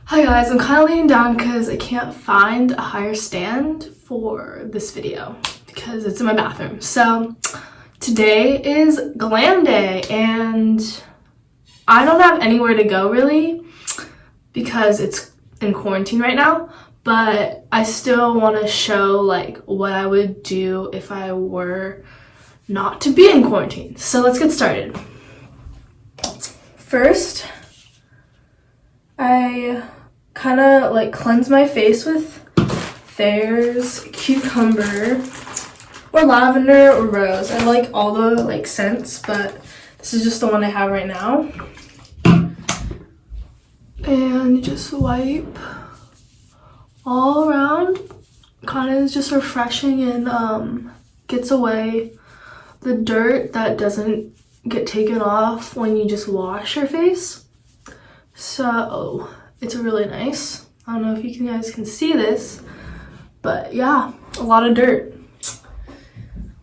Hi guys, I'm kind of laying down because I can't find a higher stand for this video because it's in my bathroom. So today is glam day and I don't have anywhere to go really because it's in quarantine right now, but I still want to show like what I would do if I were not to be in quarantine. So let's get started. First, I kind of like cleanse my face with Thayer's cucumber or lavender or rose. I like all the like scents, but this is just the one I have right now. And just wipe all around. Kind of is just refreshing and gets away the dirt that doesn't get taken off when you just wash your face. So it's really nice. I don't know if you guys can see this, but yeah, a lot of dirt.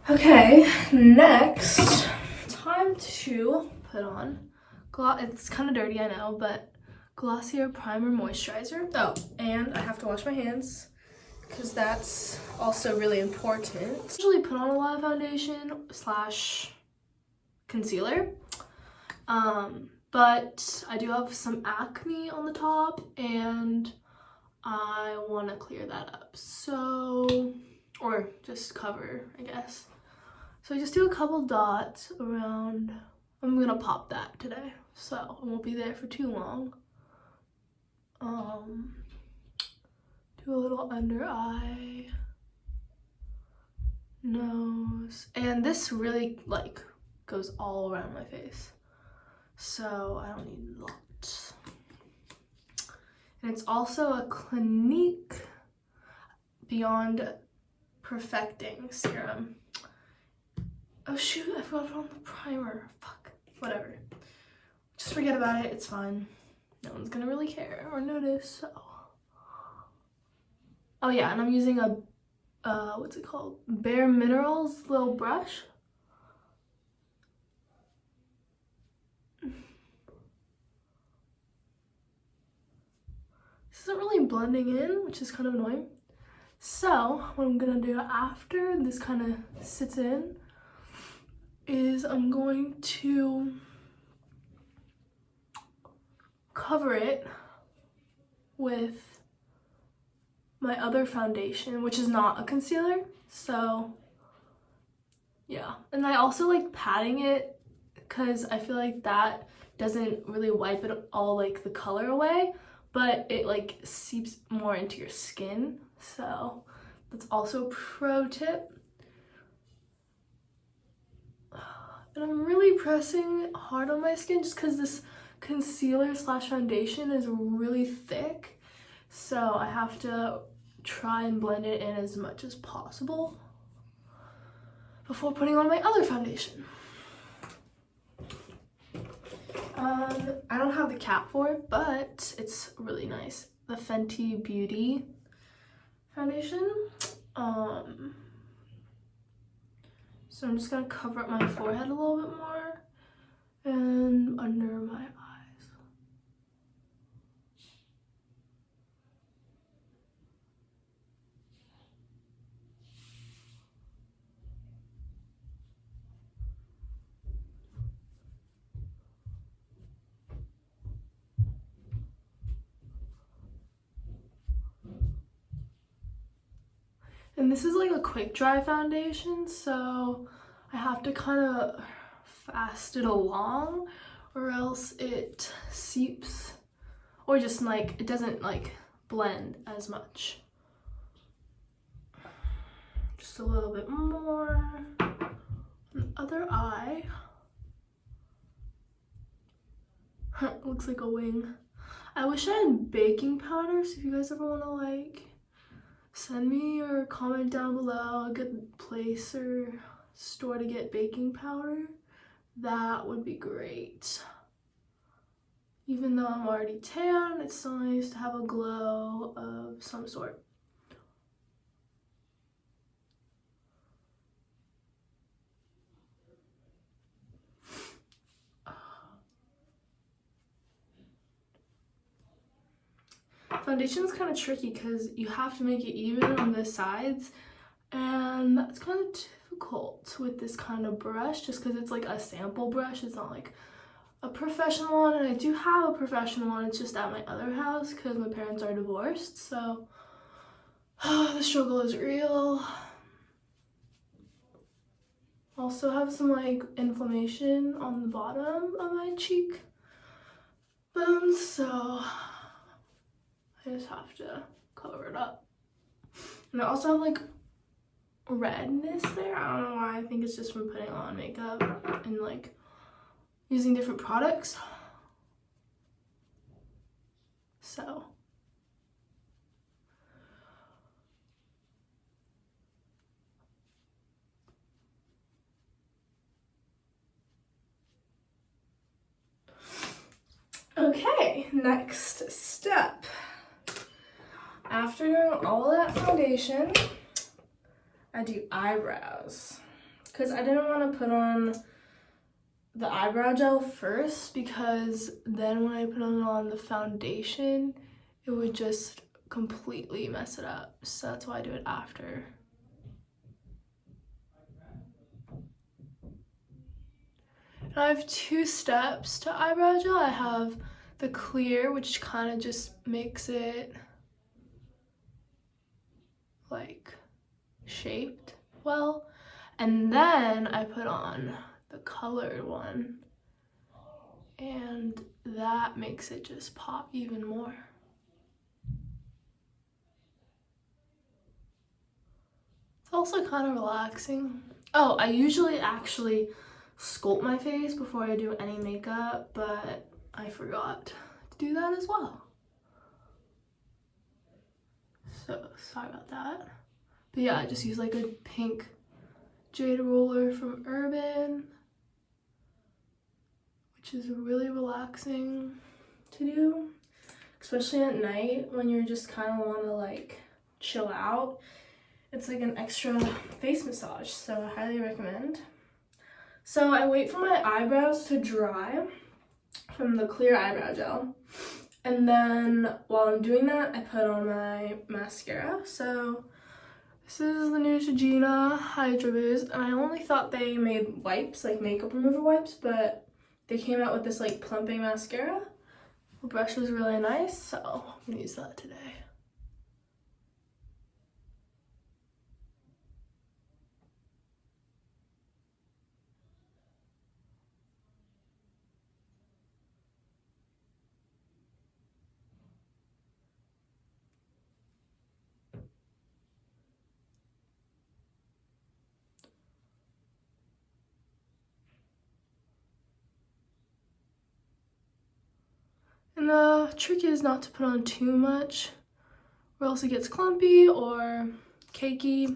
Okay, next, time to put on, it's kind of dirty, I know, but Glossier Primer Moisturizer. Oh, and I have to wash my hands because that's also really important. I usually put on a lot of foundation slash concealer. But I do have some acne on the top and I want to clear that up. So, or just cover, I guess. So I just do a couple dots around. I'm going to pop that today, so I won't be there for too long. Do a little under eye, nose, and this really like goes all around my face. So I don't need a lot. And it's also a Clinique Beyond Perfecting serum. Oh shoot, I forgot to put on the primer. Fuck, whatever. Just forget about it, it's fine. No one's gonna really care or notice, so. Oh yeah, and I'm using a, what's it called? Bare Minerals little brush. This isn't really blending in, which is kind of annoying. So what I'm gonna do after this kind of sits in is I'm going to cover it with my other foundation, which is not a concealer. So yeah, and I also like patting it because I feel like that doesn't really wipe it all like the color away, but it like seeps more into your skin. So that's also a pro tip. And I'm really pressing hard on my skin just because this concealer slash foundation is really thick. So I have to try and blend it in as much as possible before putting on my other foundation. I don't have the cap for it, but it's really nice. The Fenty Beauty foundation. So I'm just gonna cover up my forehead a little bit more and under my eyes. And this is like a quick dry foundation, so I have to kind of fast it along or else it seeps or just like it doesn't like blend as much. Just a little bit more on the other eye. Looks like a wing. I wish I had baking powder, so if you guys ever want to like send me or comment down below a good place or store to get baking powder, that would be great. Even though I'm already tan, it's still nice to have a glow of some sort. foundation is kind of tricky because you have to make it even on the sides, and that's kind of difficult with this kind of brush just because it's like a sample brush. It's not like a professional one, and I do have a professional one. It's just at my other house because my parents are divorced, so the struggle is real. Also have some like inflammation on the bottom of my cheek bones, so I just have to cover it up. And I also have like redness there. I don't know why. I think it's just from putting on makeup and like using different products. So okay, next step. After doing all that foundation, I do eyebrows because I didn't want to put on the eyebrow gel first because then when I put on the foundation, it would just completely mess it up. So that's why I do it after. And I have 2 steps to eyebrow gel. I have the clear, which kind of just makes it like shaped well, and then I put on the colored one, and that makes it just pop even more. It's also kind of relaxing. Oh, I usually actually sculpt my face before I do any makeup, but I forgot to do that as well. So sorry about that. But yeah, I just use like a pink jade roller from Urban, which is really relaxing to do, especially at night when you're just kind of want to like chill out. It's like an extra face massage, so I highly recommend. So I wait for my eyebrows to dry from the clear eyebrow gel, and then while I'm doing that, I put on my mascara. So this is the Neutrogena Hydro Boost, and I only thought they made wipes, like makeup remover wipes, but they came out with this like plumping mascara. The brush was really nice, so I'm gonna use that today. And the trick is not to put on too much, or else it gets clumpy or cakey.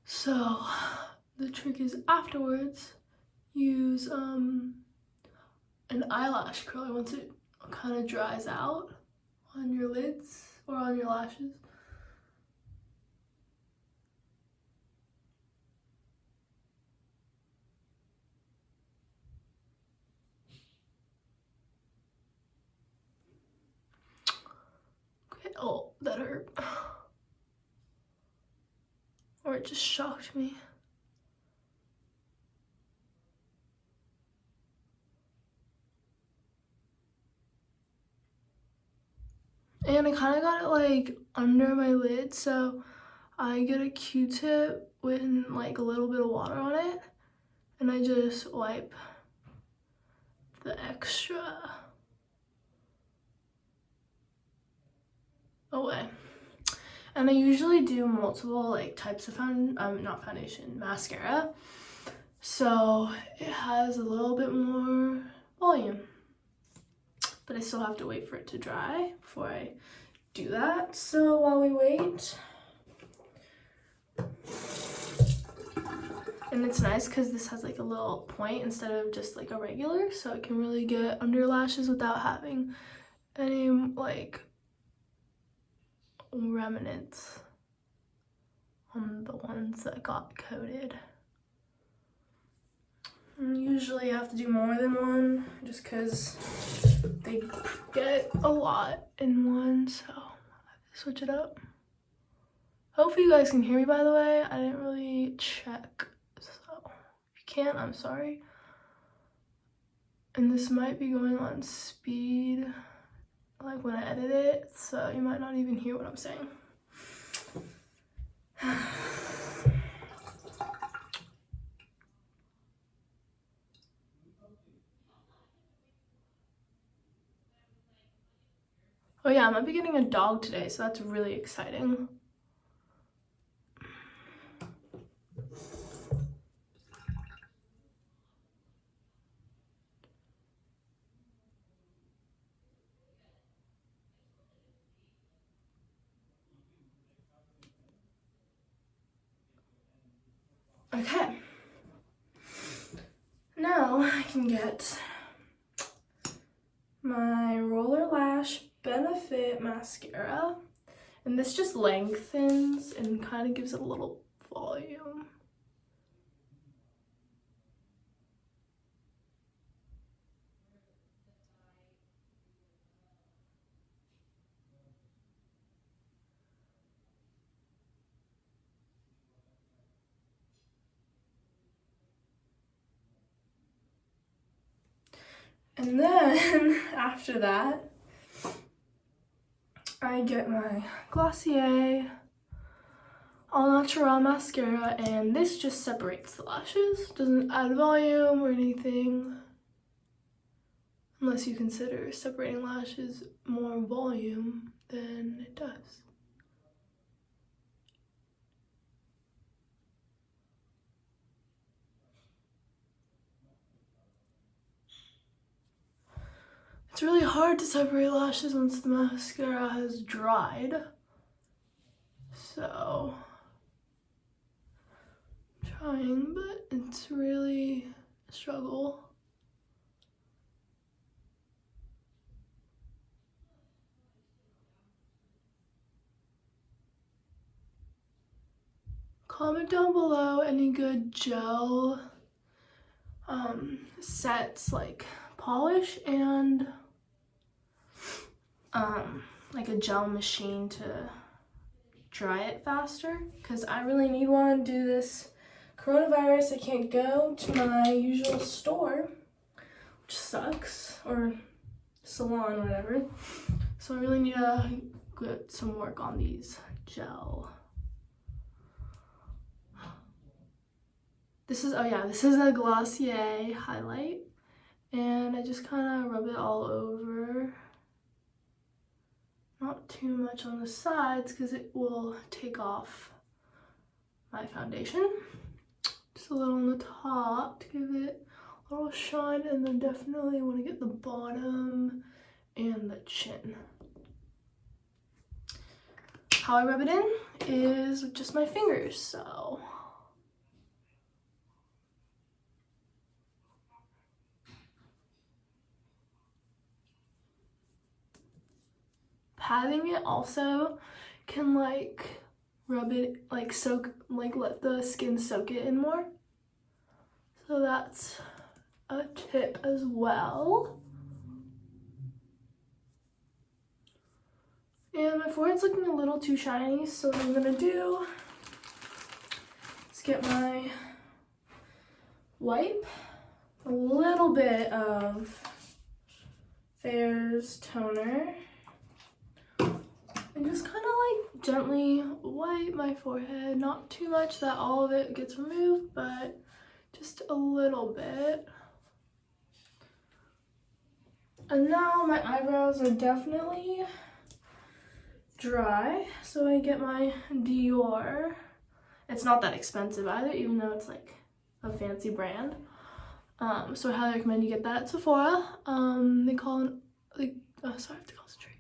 So the trick is afterwards, use an eyelash curler once it kind of dries out on your lids or on your lashes. Okay, oh, that hurt. Or it just shocked me. And I kind of got it like under my lid, so I get a Q-tip with like a little bit of water on it, and I just wipe the extra away. And I usually do multiple like types of mascara, so it has a little bit more volume, but I still have to wait for it to dry before I do that. So while we wait, and it's nice because this has like a little point instead of just like a regular, so it can really get under your lashes without having any like remnants on the ones that got coated. And usually you have to do more than one just because they get a lot in one, so I have to switch it up. Hopefully you guys can hear me, by the way. I didn't really check, so if you can't, I'm sorry. And this might be going on speed, like when I edit it, so you might not even hear what I'm saying. Oh yeah, I might be getting a dog today, so that's really exciting. Okay. Now I can get my Roller Lash Benefit Mascara. And this just lengthens and kind of gives it a little volume. And then after that, I get my Glossier All Natural mascara, and this just separates the lashes. Doesn't add volume or anything, unless you consider separating lashes more volume than it does. It's really hard to separate lashes once the mascara has dried. So, I'm trying, but it's really a struggle. Comment down below any good gel sets, like polish and like a gel machine to dry it faster, because I really need one due to this coronavirus. I can't go to my usual store, which sucks, or salon, whatever. So I really need to get some work on these gel. This is, oh yeah, this is a Glossier highlight, and I just kind of rub it all over. Not too much on the sides because it will take off my foundation. Just a little on the top to give it a little shine, and then definitely want to get the bottom and the chin. How I rub it in is with just my fingers, so. Patting it also can like rub it, like soak, like let the skin soak it in more. So that's a tip as well. And my forehead's looking a little too shiny, so what I'm gonna do is get my wipe, a little bit of Fair's toner, and just kind of like gently wipe my forehead. Not too much that all of it gets removed, but just a little bit. And now my eyebrows are definitely dry, so I get my Dior. It's not that expensive either, even though it's like a fancy brand. So I highly recommend you get that at Sephora. They call it, like, oh, sorry, I have to concentrate.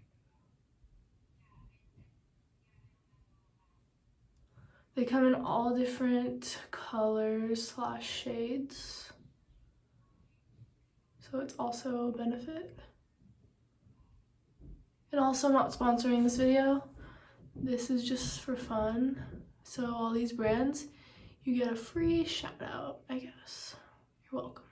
They come in all different colors / shades. So it's also a benefit. And also, I'm not sponsoring this video. This is just for fun. So all these brands, you get a free shout out, I guess. You're welcome.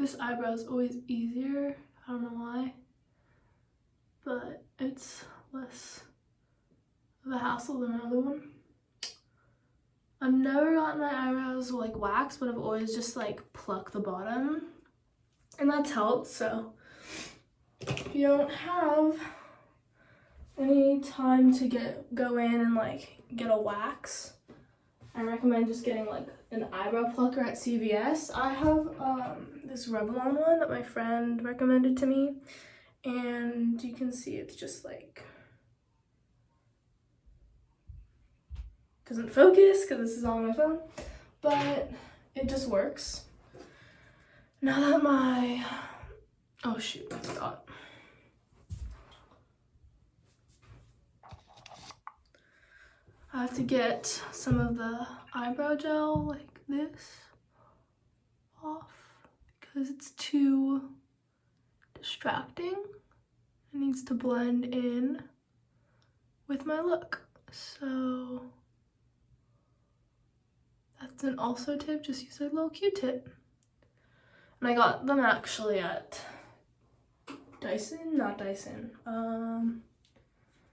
this eyebrow is always easier. I don't know why, but it's less of a hassle than my other one. I've never gotten my eyebrows like waxed, but I've always just like plucked the bottom, and that's helped. So if you don't have any time to go in and like get a wax, I recommend just getting like an eyebrow plucker at CVS. I have this Revlon one that my friend recommended to me, and you can see it's just like doesn't focus because this is on my phone, but it just works. Now that oh shoot, I forgot. I have to get some of the eyebrow gel like this off because it's too distracting. It needs to blend in with my look. So that's an also tip, just use a little Q-tip. And I got them actually at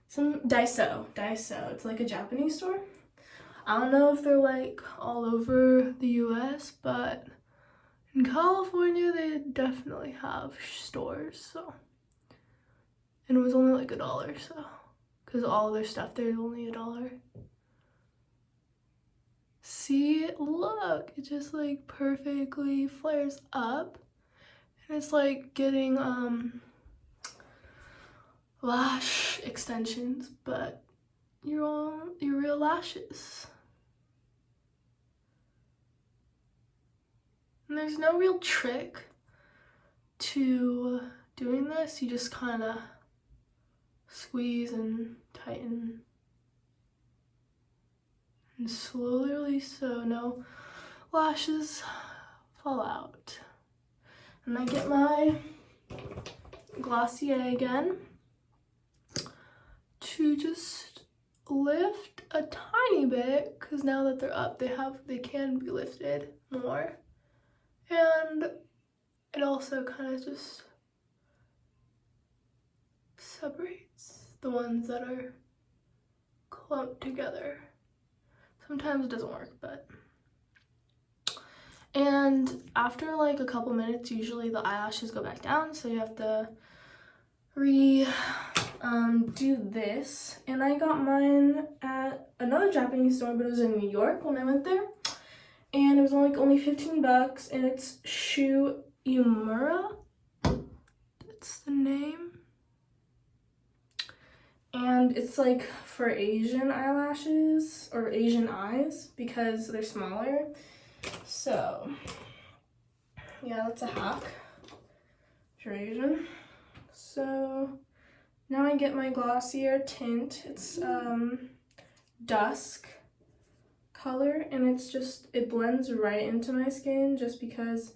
some Daiso. It's like a Japanese store. I don't know if they're like all over the US, but in California they definitely have stores. So, and it was only like $1, so because all of their stuff there is only $1. See, look, it just like perfectly flares up, and it's like getting lash extensions, but your real lashes. And there's no real trick to doing this. You just kind of squeeze and tighten and slowly release so no lashes fall out. And I get my Glossier again to just lift a tiny bit, because now that they're up, they can be lifted more, and it also kind of just separates the ones that are clumped together. Sometimes it doesn't work, but. And after like a couple minutes, usually the eyelashes go back down, so you have to do this. And I got mine at another Japanese store, but it was in New York when I went there, and it was only 15 bucks, and it's Shu Umura, that's the name, and it's like for Asian eyelashes or Asian eyes because they're smaller. So yeah, that's a hack if you're Asian. So now I get my Glossier tint. It's dusk color, and it blends right into my skin just because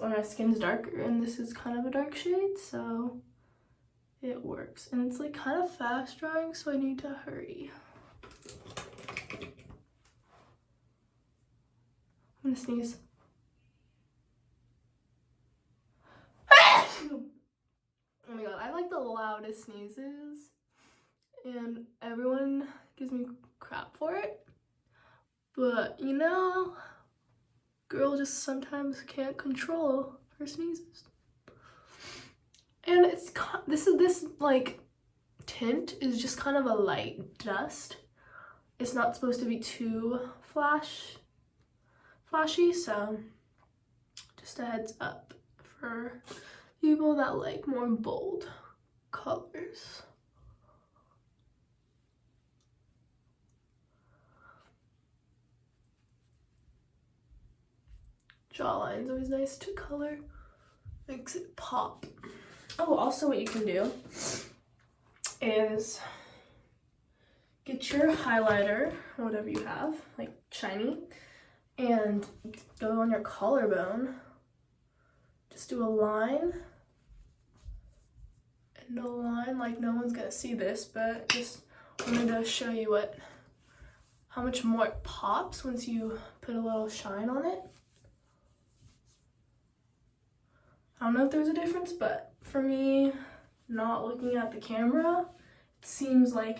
my skin's darker, and this is kind of a dark shade, so it works. And it's like kind of fast drying, so I need to hurry. I'm gonna sneeze. Oh my god, I like the loudest sneezes, and everyone gives me crap for it, but you know, girl just sometimes can't control her sneezes. And this like tint is just kind of a light dust. It's not supposed to be too flashy, so just a heads up for people that like more bold colors. Jawline's always nice to color, makes it pop. Oh, also what you can do is get your highlighter, whatever you have, like shiny, and go on your collarbone. Just do a line and a line, like no one's gonna see this, but just wanted to show you how much more it pops once you put a little shine on it. I don't know if there's a difference, but for me, not looking at the camera, it seems like